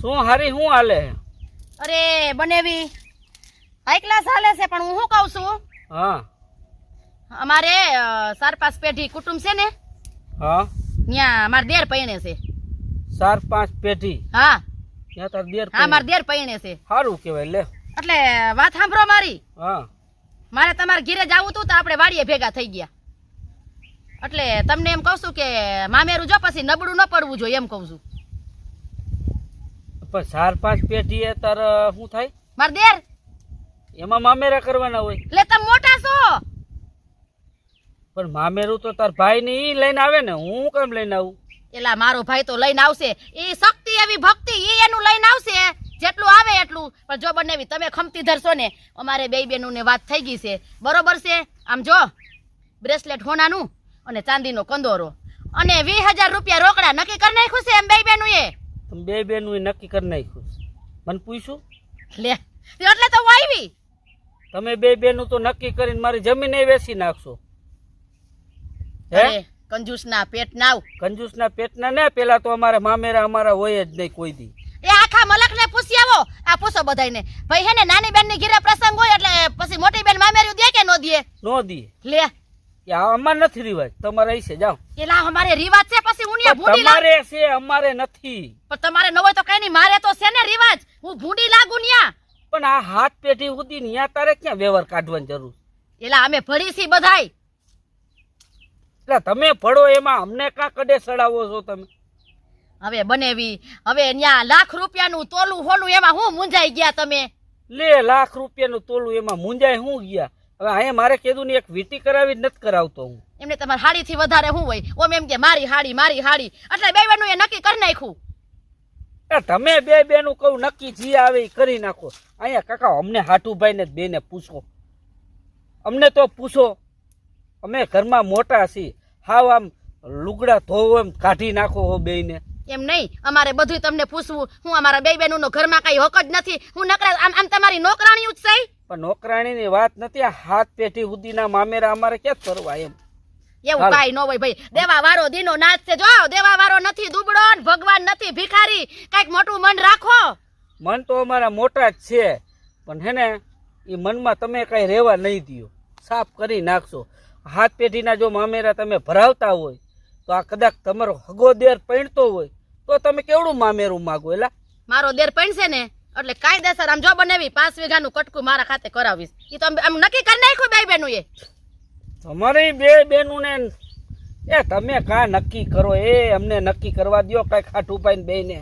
શું હારી શું હાલે? અરે બનેવી હાઈ ક્લાસ હાલે છે પણ હું શું કહું છું હા અમારે 4-5 પેઢી કુટુંબ છે ને હા ત્યાં અમાર દેર પૈણે છે 4-5 પેઢી હા ત્યાં તાર દેર હા માર દેર પૈણે છે સારું કહેવાય લે. એટલે વાત સાંભળો મારી. હા મારે તમારે ઘરે જવું હતું તો આપણે વાડીએ ભેગા થઈ ગયા એટલે તમને એમ કહું છું કે મામેરું જો પછી નબળું ન પડવું જોઈએ એમ કહું છું. પણ 4-5 પેઢી એ તાર શું થાય? માર દેર એમાં મામેરા કરવાના હોય. એટલે તમે મોટા છો. પણ મામેરું તો તાર ભાઈ ને ઈ લઈને આવે ને, હું કેમ લઈને આવું? એલા મારો ભાઈ તો લઈને આવશે, એ શક્તિ એવી ભક્તિ ઈ એનું લઈને આવશે જેટલું આવે એટલું. પણ જો બનેવી તમે ખમતી ધરશો ને અમારે બે બેનું ને વાત થઈ ગઈ છે બરોબર છે. આમ જો બ્રેસલેટ હોનાનું અને ચાંદીનો કંદોરો અને 20,000 રૂપિયા રોકડા નક્કી કરી નાખ્યું છે એમ બે બેનું એ. તમે બે બેનું નક્કી કરી નાખ્યું. મને પૂછ્યું લે એટલે તો હું આવી. તમે બે બેનું તો નક્કી કરીને મારી જમીન એ વેચી નાખશો. અરે કંજૂસના પેટ નાવ. કંજૂસના પેટના ને પેલા તો અમારે મામેરા અમારા હોય જ નહીં કોઈ દી. એ આખા મલકને પૂછી આવો. આ પૂછો બધાયને ભાઈ હે ને નાની બેન ની ઘરે પ્રસંગ હોય એટલે પછી મોટી બેન મામેરું દે કે નો દે? નો દી. લે અમાર નથી રિવાજ, તમારે અહીં છે જાઓ. એલા અમારે રિવાજ છે પછી ઉનિયા ભૂંડી તમારે છે અમારે નથી. પણ તમારે ન હોય તો કઈ નહીં, મારે તો છે ને રિવાજ. હું ભૂંડી લાગુ ન્યા. પણ આ હાથ પેઢી સુધી ન્યા તારે ક્યાં વ્યવહાર કાઢવાની જરૂર? એલા અમે ભળી છી બધાય. એટલે તમે ભળો એમાં અમને કાં કડે સડાવો છો તમે? હવે બનેવી હવે ન્યા લાખ રૂપિયાનું તોલું હોનું એમાં હું મુંજાઈ ગયા તમે? લે લાખ રૂપિયાનું તોલું એમાં મુંજાય હું ગયા? હવે અહીંયા મારે કીધું ને એક વીટી કરાવી નથી કરાવતો હું. એમને તમારી હાડી થી વધારે શું હોય? ઓમ એમ કે મારી હાડી એટલે બે બેનું એ નક્કી કરી નાખ્યું. તમે બે બેનું કહું નક્કી જી આવે ઈ કરી નાખો. અહીંયા કાકા અમને હાટુભાઈ ને બેને પૂછો, અમને તો પૂછો. અમે ઘરમાં મોટા છીએ, હાવ આમ લુગડા ધોવો એમ કાઢી નાખો હો બેયને. એમ નહીં, અમારે બધું તમને પૂછવું. હું અમારા બે બેનું નો ઘરમાં કઈ હક જ નથી. હું નકરા આમ તમારી નોકરાણી જ છે. પણ નોકરાણીની વાત નથી, આ હાથ પેઢી સુધીના મામેરા અમારે ક્યાં કરવા એમ? એવું કાઈ ન હોય ભાઈ. દેવા વાળો દીનો નાચ છે. જો દેવા વાળો નથી દુબળો, ભગવાન નથી ભિખારી. કઈક મોટું મન રાખો. મન તો અમારા મોટા જ છે, પણ હે ને એ મનમાં તમે કઈ રહેવા નહીં દો, સાફ કરી નાખશો. હાથ પેઢીના જો મામેરા તમે ભરાવતા હોય તો આ કદાચ તમારો હગો દેર પૈણતો હોય તો તમે કેવડું મામેરું માગો? એલા મારો દેર પૈણશે ને એટલે કાયદેસર આમ જો બનેવી 5 વીઘાનું કટકું મારા ખાતે કરાવીશ. એ તો આમ નક્કી કરી નાખ્યું બે બેનું એ. તમારી બે બેનું ને એ તમે કા નક્કી કરો, એ અમને નક્કી કરવા દો કઈ ખાટું પાઈને બેને.